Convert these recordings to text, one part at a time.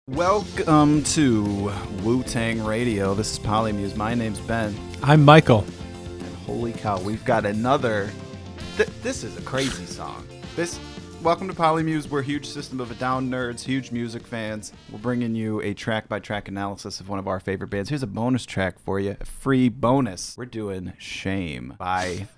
Welcome to Wu-Tang Radio. This is Polymuse. My name's Ben. I'm Michael. And holy cow, we've got another... This is a crazy song. Welcome to Polymuse. We're huge System of a Down nerds, huge music fans. We're bringing you a track-by-track analysis of one of our favorite bands. Here's a bonus track for you, a free bonus. We're doing Shame by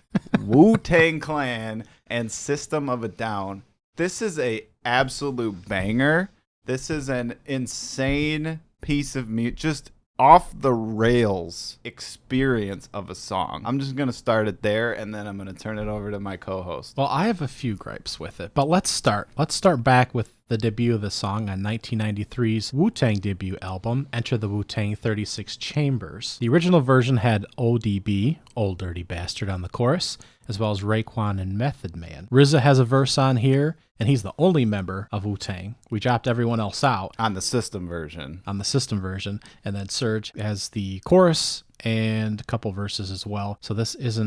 Wu-Tang Clan and System of a Down. This is a absolute banger. This is an insane piece of music, just off the rails experience of a song. I'm just going to start it there, and then I'm going to turn it over to my co-host. Well, I have a few gripes with it, but let's start. Let's start back with the debut of the song on 1993's Wu-Tang debut album, Enter the Wu-Tang 36 Chambers. The original version had ODB, Old Dirty Bastard, on the chorus, as well as Raekwon and Method Man. RZA has a verse on here, and he's the only member of Wu-Tang. We dropped everyone else out. On the System version. And then Serge has the chorus and a couple verses as well. So this is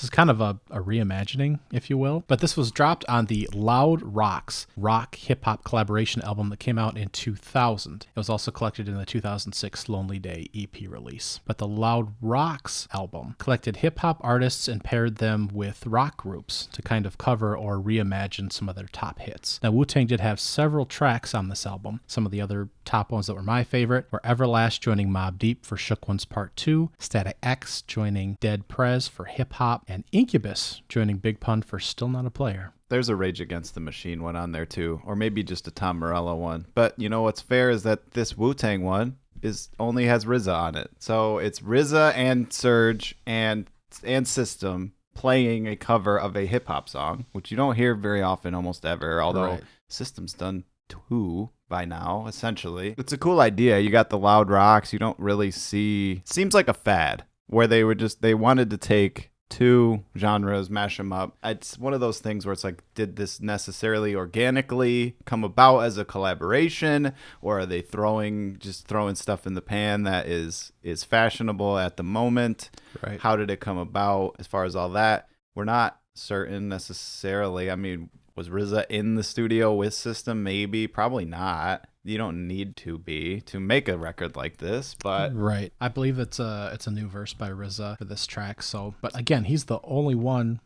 kind of a reimagining, if you will. But this was dropped on the Loud Rocks rock hip-hop collaboration album that came out in 2000. It was also collected in the 2006 Lonely Day EP release. But the Loud Rocks album collected hip-hop artists and paired them with rock groups to kind of cover or reimagine some of their top hits. Now, Wu-Tang did have several tracks on this album. Some of the other top ones that were my favorite were Everlast joining Mobb Deep for Shook Ones Part 2, Static X joining Dead Prez for Hip Hop, and Incubus joining Big Pun for Still Not a Player. There's a Rage Against the Machine one on there too, or maybe just a Tom Morello one. But you know what's fair is that this Wu-Tang one only has RZA on it. So it's RZA and Serge and System playing a cover of a hip-hop song, which you don't hear very often, almost ever, although Right. System's done two by now, essentially. It's a cool idea. You got the Loud Rocks. You don't really see... Seems like a fad where they wanted to take two genres, mash them up. It's one of those things where it's like, did this necessarily organically come about as a collaboration, or are they throwing stuff in the pan that is fashionable at the moment? Right. How did it come about as far as all that? We're not certain necessarily. I mean, was RZA in the studio with System? Maybe, probably not. You don't need to be to make a record like this, but Right. I believe it's a new verse by RZA for this track. So, but again, he's the only one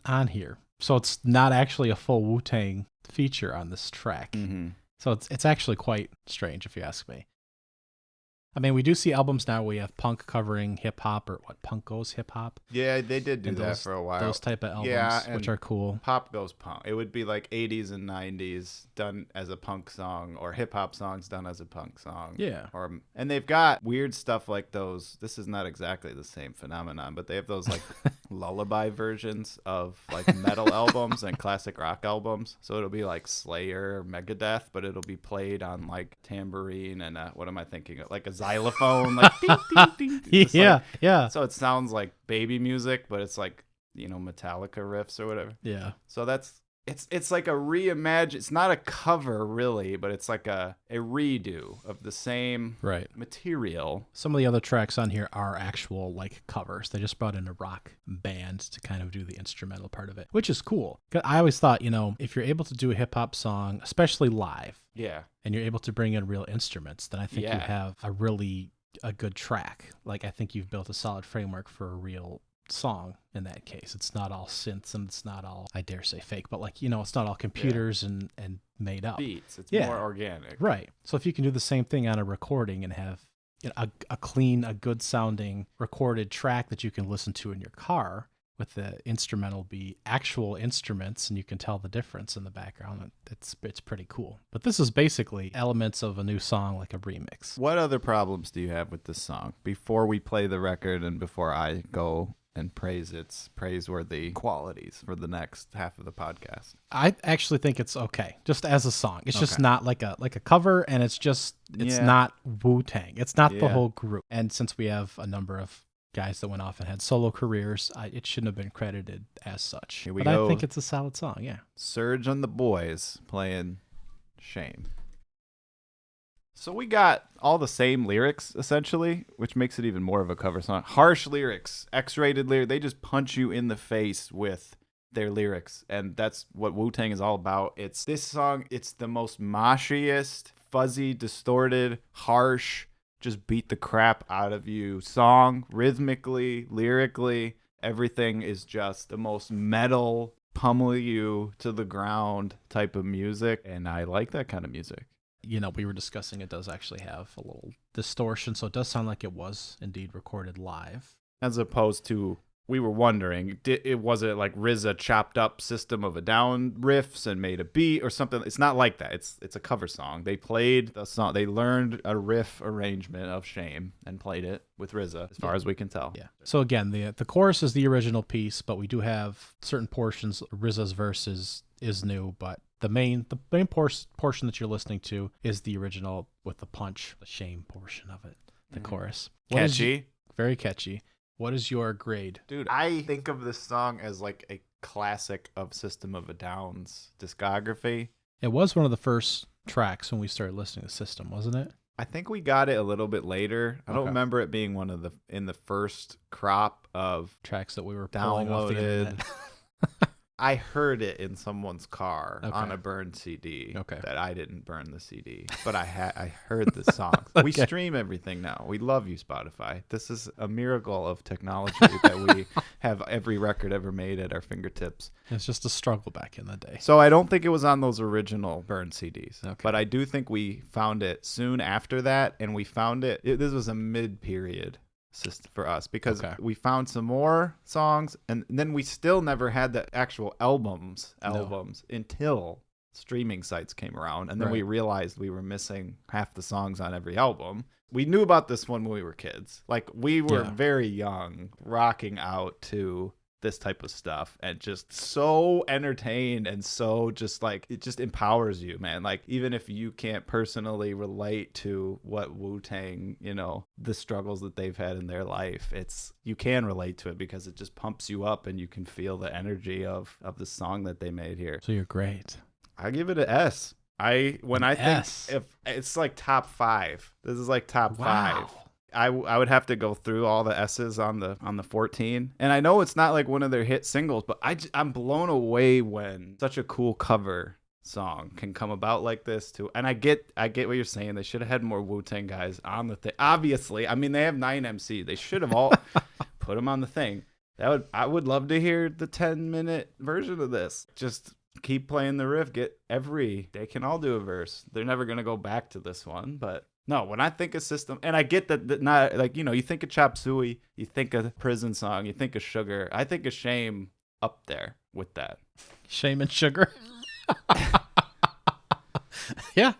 on here. So it's not actually a full Wu-Tang feature on this track. Mm-hmm. So it's actually quite strange if you ask me. I mean, we do see albums now where we have punk covering hip-hop, or what, Punk Goes Hip-Hop. Yeah, they did do that for a while. Those type of albums, Yeah, which are cool. Pop goes punk. It would be like 80s and 90s done as a punk song, or hip-hop songs done as a punk song. Yeah. And they've got weird stuff like those. This is not exactly the same phenomenon, but they have those like lullaby versions of like metal albums and classic rock albums. So it'll be like Slayer or Megadeth, but it'll be played on like tambourine and what am I thinking of? Like a xylophone, like ding, ding, ding. Yeah. So it sounds like baby music, but it's like, Metallica riffs or whatever. Yeah. So it's like a reimagine. It's not a cover really, but it's like a redo of the same material. Some of the other tracks on here are actual like covers. They just brought in a rock band to kind of do the instrumental part of it, which is cool. 'Cause I always thought, if you're able to do a hip hop song, especially live, and you're able to bring in real instruments, then I think you have a good track. Like, I think you've built a solid framework for a real song in that case. It's not all synths, and it's not all, I dare say, fake, but like, it's not all computers and made up Beats. It's more organic. Right. So if you can do the same thing on a recording and have a clean, a good sounding recorded track that you can listen to in your car, with the instrumental be actual instruments, and you can tell the difference in the background. It's pretty cool. But this is basically elements of a new song, like a remix. What other problems do you have with this song before we play the record and before I go and praise its praiseworthy qualities for the next half of the podcast? I actually think it's okay, just as a song. It's just not like a cover, and it's not Wu-Tang. It's not the whole group. And since we have a number of guys that went off and had solo careers, it shouldn't have been credited as such. Here we go. I think it's a solid song, yeah. Serge and the Boys playing Shame. So we got all the same lyrics, essentially, which makes it even more of a cover song. Harsh lyrics, X-rated lyrics. They just punch you in the face with their lyrics, and that's what Wu-Tang is all about. It's this song, it's the most moshiest, fuzzy, distorted, harsh, just beat the crap out of you song, rhythmically, lyrically. Everything is just the most metal, pummel you to the ground type of music, and I like that kind of music. You know, we were discussing it does actually have a little distortion, so it does sound like it was indeed recorded live. As opposed to, we were wondering, was it like RZA chopped up System of a Down riffs and made a beat or something? It's not like that. It's a cover song. They played the song. They learned a riff arrangement of Shame and played it with RZA, as far as we can tell. Yeah. So again, the chorus is the original piece, but we do have certain portions. RZA's verse is new, but the main portion that you're listening to is the original with the punch, the Shame portion of it, the chorus. Catchy. Very catchy. What is your grade? Dude, I think of this song as like a classic of System of a Down's discography. It was one of the first tracks when we started listening to System, wasn't it? I think we got it a little bit later. I don't remember it being one of in the first crop of tracks that we were pulling off the internet. I heard it in someone's car on a burned CD. Okay. That I didn't burn the CD, but I heard the songs. We stream everything now. We love you, Spotify. This is a miracle of technology that we have every record ever made at our fingertips. It's just a struggle back in the day. So I don't think it was on those original burned CDs, Okay. but I do think we found it soon after that, and we found it this was a mid-period system for us because we found some more songs, and then we still never had the actual albums until streaming sites came around, and then we realized we were missing half the songs on every album. We knew about this one when we were kids. Like, we were very young, rocking out to this type of stuff, and just so entertained, and so just like, it just empowers you, man. Like, even if you can't personally relate to what Wu-Tang, you know, the struggles that they've had in their life, you can relate to it because it just pumps you up, and you can feel the energy of the song that they made here. So you're great. I give it an S. Think if it's like top 5, this is like top 5. I would have to go through all the S's on the 14, and I know it's not like one of their hit singles, but I'm blown away when such a cool cover song can come about like this too. And I get what you're saying. They should have had more Wu-Tang guys on the thing. Obviously, I mean, they have 9 MC. They should have all put them on the thing. I would love to hear the 10-minute version of this. Just keep playing the riff. They can all do a verse. They're never gonna go back to this one, but. No, when I think of System, and I get that not like, you know, you think of Chop Suey, you think of Prison Song, you think of Sugar. I think of Shame up there with that. Shame and Sugar. Yeah.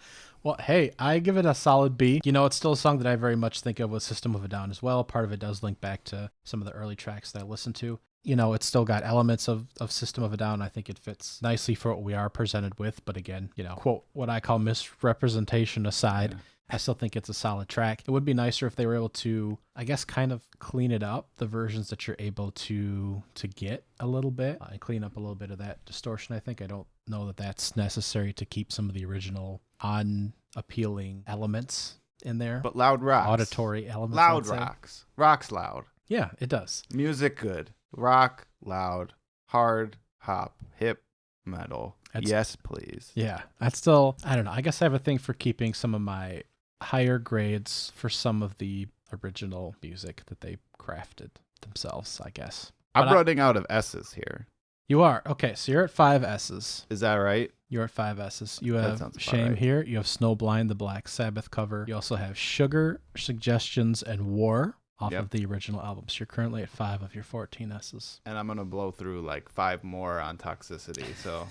Well, hey, I give it a solid B. You know, it's still a song that I very much think of with System of a Down as well. Part of it does link back to some of the early tracks that I listened to. You know, it's still got elements of System of a Down. I think it fits nicely for what we are presented with. But again, you know, quote, what I call misrepresentation aside, I still think it's a solid track. It would be nicer if they were able to, I guess, kind of clean it up, the versions that you're able to get a little bit, and clean up a little bit of that distortion, I think. I don't know that that's necessary to keep some of the original unappealing elements in there. But loud rocks. Auditory elements. Loud rocks. Rocks loud. Yeah, it does. Music good. Rock loud. Hard, hop, hip, metal. Yes, please. Yeah. I don't know. I guess I have a thing for keeping some of my higher grades for some of the original music that they crafted themselves, I guess. I'm running out of S's here. You are? Okay, so you're at 5 S's. Is that right? You're at 5 S's. You have Shame here. You have Snowblind, the Black Sabbath cover. You also have Sugar, Suggestions, and War off of the original album. So you're currently at 5 of your 14 S's. And I'm going to blow through like 5 more on Toxicity, so...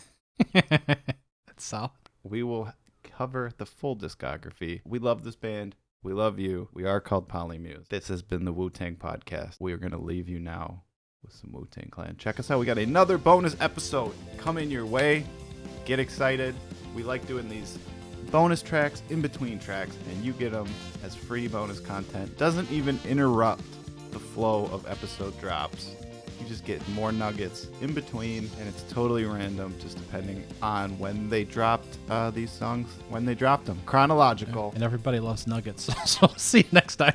That's solid. We will cover the full discography. We love this band. We love you. We are called Polymuse. This has been the Wu-Tang Podcast. We are going to leave you now with some Wu-Tang Clan. Check us out. We got another bonus episode coming your way. Get excited. We like doing these bonus tracks in between tracks, and you get them as free bonus content. Doesn't even interrupt the flow of episode drops. You just get more nuggets in between, and it's totally random, just depending on when they dropped these songs, when they dropped them. Chronological. And everybody loves nuggets, so see you next time.